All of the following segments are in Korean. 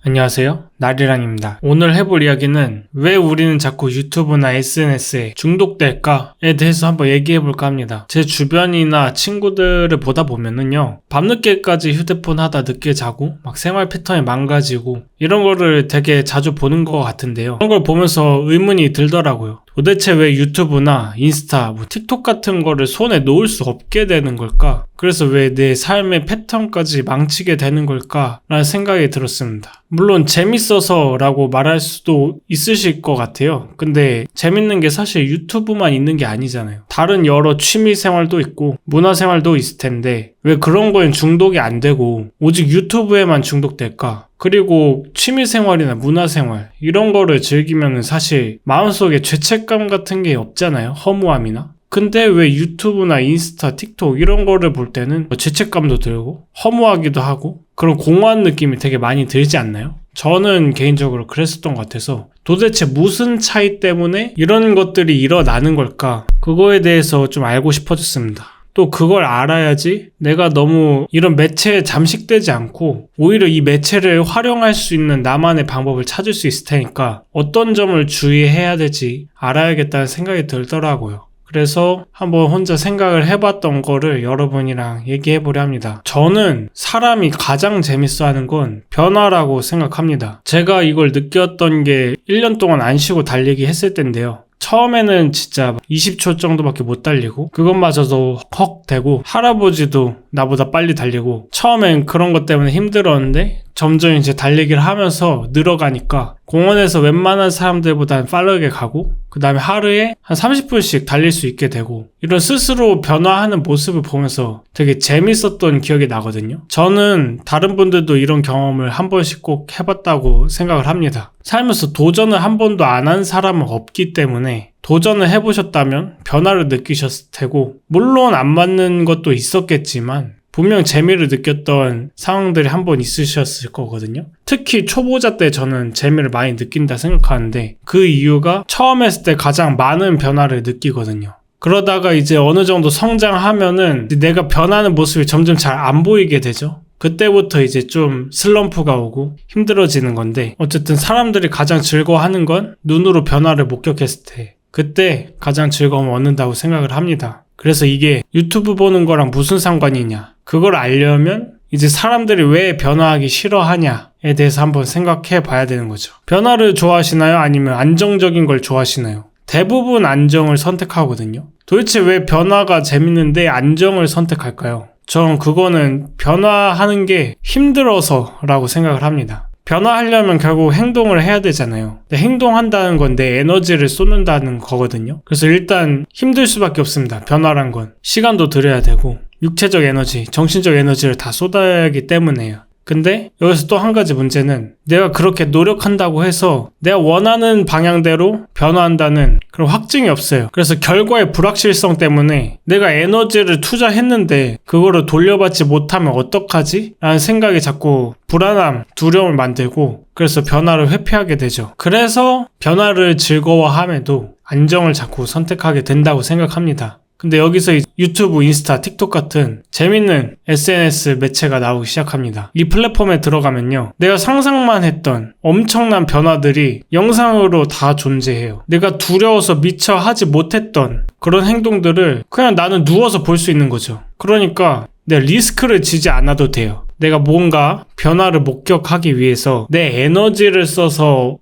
안녕하세요, 나리랑입니다. 오늘 해볼 이야기는 왜 우리는 자꾸 유튜브나 SNS에 중독될까에 대해서 한번 얘기해볼까 합니다. 제 주변이나 친구들을 보다 보면은요, 밤늦게까지 휴대폰 하다 늦게 자고 막 생활 패턴이 망가지고 이런 거를 되게 자주 보는 것 같은데요. 그런 걸 보면서 의문이 들더라고요. 도대체 왜 유튜브나 인스타, 틱톡 같은 거를 손에 놓을 수 없게 되는 걸까? 그래서 왜 내 삶의 패턴까지 망치게 되는 걸까? 라는 생각이 들었습니다. 물론 재밌어서 라고 말할 수도 있으실 것 같아요. 근데 재밌는 게 사실 유튜브만 있는 게 아니잖아요. 다른 여러 취미 생활도 있고 문화 생활도 있을 텐데 왜 그런 거엔 중독이 안 되고 오직 유튜브에만 중독될까? 그리고 취미생활이나 문화생활 이런 거를 즐기면 사실 마음속에 죄책감 같은 게 없잖아요. 허무함이나. 근데 왜 유튜브나 인스타, 틱톡 이런 거를 볼 때는 죄책감도 들고 허무하기도 하고 그런 공허한 느낌이 되게 많이 들지 않나요? 저는 개인적으로 그랬었던 것 같아서 도대체 무슨 차이 때문에 이런 것들이 일어나는 걸까? 그거에 대해서 좀 알고 싶어졌습니다. 또 그걸 알아야지 내가 너무 이런 매체에 잠식되지 않고 오히려 이 매체를 활용할 수 있는 나만의 방법을 찾을 수 있을 테니까 어떤 점을 주의해야 될지 알아야겠다는 생각이 들더라고요. 그래서 한번 혼자 생각을 해봤던 거를 여러분이랑 얘기해보려 합니다. 저는 사람이 가장 재밌어하는 건 변화라고 생각합니다. 제가 이걸 느꼈던 게 1년 동안 안 쉬고 달리기 했을 때인데요. 처음에는 진짜 20초 정도밖에 못 달리고 그것마저도 헉 되고 할아버지도 나보다 빨리 달리고 처음엔 그런 것 때문에 힘들었는데 점점 이제 달리기를 하면서 늘어가니까 공원에서 웬만한 사람들보다는 빠르게 가고 그 다음에 하루에 한 30분씩 달릴 수 있게 되고 이런 스스로 변화하는 모습을 보면서 되게 재밌었던 기억이 나거든요. 저는 다른 분들도 이런 경험을 한 번씩 꼭 해봤다고 생각을 합니다. 살면서 도전을 한 번도 안 한 사람은 없기 때문에 도전을 해보셨다면 변화를 느끼셨을 테고 물론 안 맞는 것도 있었겠지만 분명 재미를 느꼈던 상황들이 한 번 있으셨을 거거든요. 특히 초보자 때 저는 재미를 많이 느낀다 생각하는데 그 이유가 처음 했을 때 가장 많은 변화를 느끼거든요. 그러다가 이제 어느 정도 성장하면은 내가 변하는 모습이 점점 잘 안 보이게 되죠. 그때부터 이제 좀 슬럼프가 오고 힘들어지는 건데 어쨌든 사람들이 가장 즐거워하는 건 눈으로 변화를 목격했을 때 그때 가장 즐거움을 얻는다고 생각을 합니다. 그래서 이게 유튜브 보는 거랑 무슨 상관이냐 그걸 알려면 이제 사람들이 왜 변화하기 싫어하냐에 대해서 한번 생각해 봐야 되는 거죠. 변화를 좋아하시나요? 아니면 안정적인 걸 좋아하시나요? 대부분 안정을 선택하거든요. 도대체 왜 변화가 재밌는데 안정을 선택할까요? 전 그거는 변화하는 게 힘들어서라고 생각을 합니다. 변화하려면 결국 행동을 해야 되잖아요. 근데 행동한다는 건 내 에너지를 쏟는다는 거거든요. 그래서 일단 힘들 수밖에 없습니다. 변화란 건 시간도 들여야 되고 육체적 에너지, 정신적 에너지를 다 쏟아야 하기 때문에요. 근데 여기서 또 한 가지 문제는 내가 그렇게 노력한다고 해서 내가 원하는 방향대로 변화한다는 그런 확증이 없어요. 그래서 결과의 불확실성 때문에 내가 에너지를 투자했는데 그거를 돌려받지 못하면 어떡하지? 라는 생각이 자꾸 불안함, 두려움을 만들고 그래서 변화를 회피하게 되죠. 그래서 변화를 즐거워함에도 안정을 자꾸 선택하게 된다고 생각합니다. 근데 여기서 유튜브, 인스타, 틱톡 같은 재밌는 SNS 매체가 나오기 시작합니다. 이 플랫폼에 들어가면요. 내가 상상만 했던 엄청난 변화들이 영상으로 다 존재해요. 내가 두려워서 미처 하지 못했던 그런 행동들을 그냥 나는 누워서 볼 수 있는 거죠. 그러니까 내가 리스크를 지지 않아도 돼요. 내가 뭔가 변화를 목격하기 위해서 내 에너지를 써서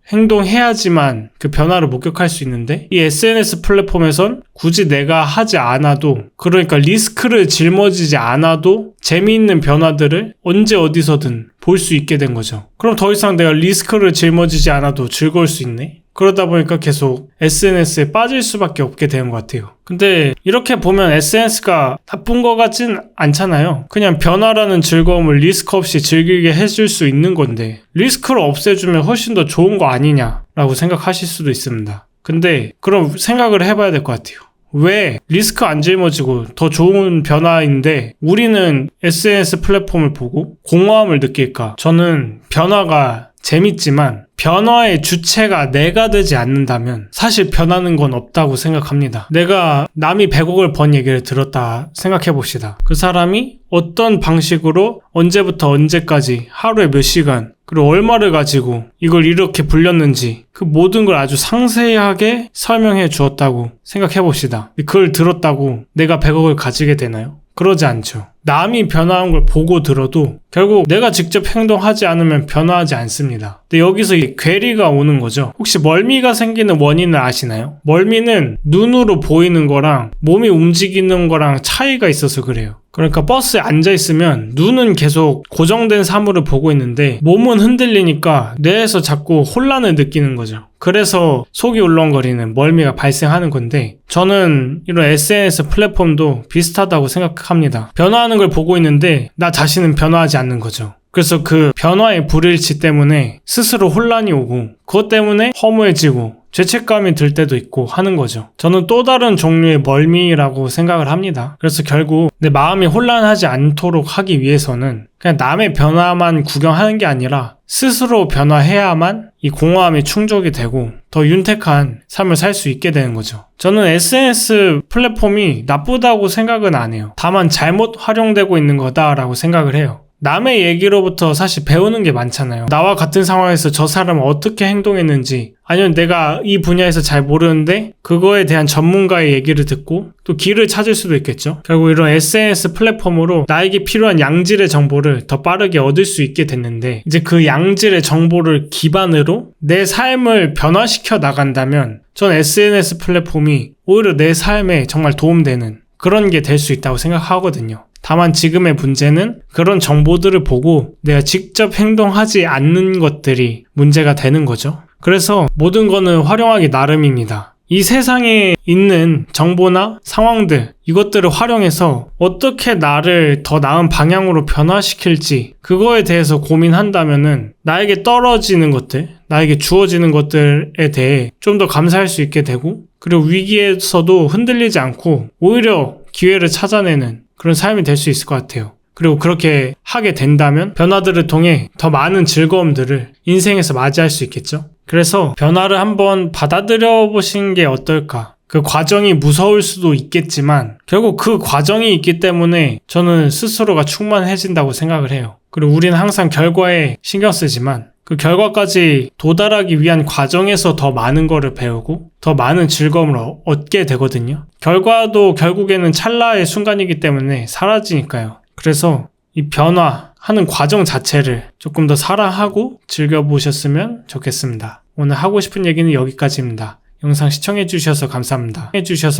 행동해야지만 그 변화를 목격할 수 있는데 이 SNS 플랫폼에선 굳이 내가 하지 않아도 그러니까 리스크를 짊어지지 않아도 재미있는 변화들을 언제 어디서든 볼 수 있게 된 거죠. 그럼 더 이상 내가 리스크를 짊어지지 않아도 즐거울 수 있네? 그러다 보니까 계속 SNS에 빠질 수밖에 없게 되는 것 같아요. 근데 이렇게 보면 SNS가 나쁜 것 같진 않잖아요. 그냥 변화라는 즐거움을 리스크 없이 즐기게 해줄 수 있는 건데 리스크를 없애주면 훨씬 더 좋은 거 아니냐라고 생각하실 수도 있습니다. 근데 그럼 생각을 해봐야 될 것 같아요. 왜 리스크 안 짊어지고 더 좋은 변화인데 우리는 SNS 플랫폼을 보고 공허함을 느낄까? 저는 변화가 재밌지만 변화의 주체가 내가 되지 않는다면 사실 변하는 건 없다고 생각합니다. 내가 남이 100억을 번 얘기를 들었다 생각해 봅시다. 그 사람이 어떤 방식으로 언제부터 언제까지 하루에 몇 시간 그리고 얼마를 가지고 이걸 이렇게 불렸는지 그 모든 걸 아주 상세하게 설명해 주었다고 생각해 봅시다. 그걸 들었다고 내가 100억을 가지게 되나요? 그러지 않죠. 남이 변화한 걸 보고 들어도 결국 내가 직접 행동하지 않으면 변화하지 않습니다. 근데 여기서 이 괴리가 오는 거죠. 혹시 멀미가 생기는 원인을 아시나요? 멀미는 눈으로 보이는 거랑 몸이 움직이는 거랑 차이가 있어서 그래요. 그러니까 버스에 앉아있으면 눈은 계속 고정된 사물을 보고 있는데 몸은 흔들리니까 뇌에서 자꾸 혼란을 느끼는 거죠. 그래서 속이 울렁거리는 멀미가 발생하는 건데 저는 이런 SNS 플랫폼도 비슷하다고 생각합니다. 변화하는 걸 보고 있는데 나 자신은 변화하지 않는 거죠. 그래서 그 변화의 불일치 때문에 스스로 혼란이 오고 그것 때문에 허무해지고 죄책감이 들 때도 있고 하는 거죠. 저는 또 다른 종류의 멀미라고 생각을 합니다. 그래서 결국 내 마음이 혼란하지 않도록 하기 위해서는 그냥 남의 변화만 구경하는 게 아니라 스스로 변화해야만 이 공허함이 충족이 되고 더 윤택한 삶을 살 수 있게 되는 거죠. 저는 SNS 플랫폼이 나쁘다고 생각은 안 해요. 다만 잘못 활용되고 있는 거다라고 생각을 해요. 남의 얘기로부터 사실 배우는 게 많잖아요. 나와 같은 상황에서 저 사람은 어떻게 행동했는지 아니면 내가 이 분야에서 잘 모르는데 그거에 대한 전문가의 얘기를 듣고 또 길을 찾을 수도 있겠죠. 결국 이런 SNS 플랫폼으로 나에게 필요한 양질의 정보를 더 빠르게 얻을 수 있게 됐는데 이제 그 양질의 정보를 기반으로 내 삶을 변화시켜 나간다면 전 SNS 플랫폼이 오히려 내 삶에 정말 도움되는 그런 게 될 수 있다고 생각하거든요. 다만 지금의 문제는 그런 정보들을 보고 내가 직접 행동하지 않는 것들이 문제가 되는 거죠. 그래서 모든 거는 활용하기 나름입니다. 이 세상에 있는 정보나 상황들, 이것들을 활용해서 어떻게 나를 더 나은 방향으로 변화시킬지 그거에 대해서 고민한다면은 나에게 떨어지는 것들, 나에게 주어지는 것들에 대해 좀 더 감사할 수 있게 되고 그리고 위기에서도 흔들리지 않고 오히려 기회를 찾아내는 그런 삶이 될 수 있을 것 같아요. 그리고 그렇게 하게 된다면 변화들을 통해 더 많은 즐거움들을 인생에서 맞이할 수 있겠죠. 그래서 변화를 한번 받아들여 보신 게 어떨까? 그 과정이 무서울 수도 있겠지만 결국 그 과정이 있기 때문에 저는 스스로가 충만해진다고 생각을 해요. 그리고 우리는 항상 결과에 신경 쓰지만 그 결과까지 도달하기 위한 과정에서 더 많은 거를 배우고 더 많은 즐거움을 얻게 되거든요. 결과도 결국에는 찰나의 순간이기 때문에 사라지니까요. 그래서 이 변화하는 과정 자체를 조금 더 사랑하고 즐겨보셨으면 좋겠습니다. 오늘 하고 싶은 얘기는 여기까지입니다. 영상 시청해주셔서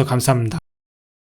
감사합니다.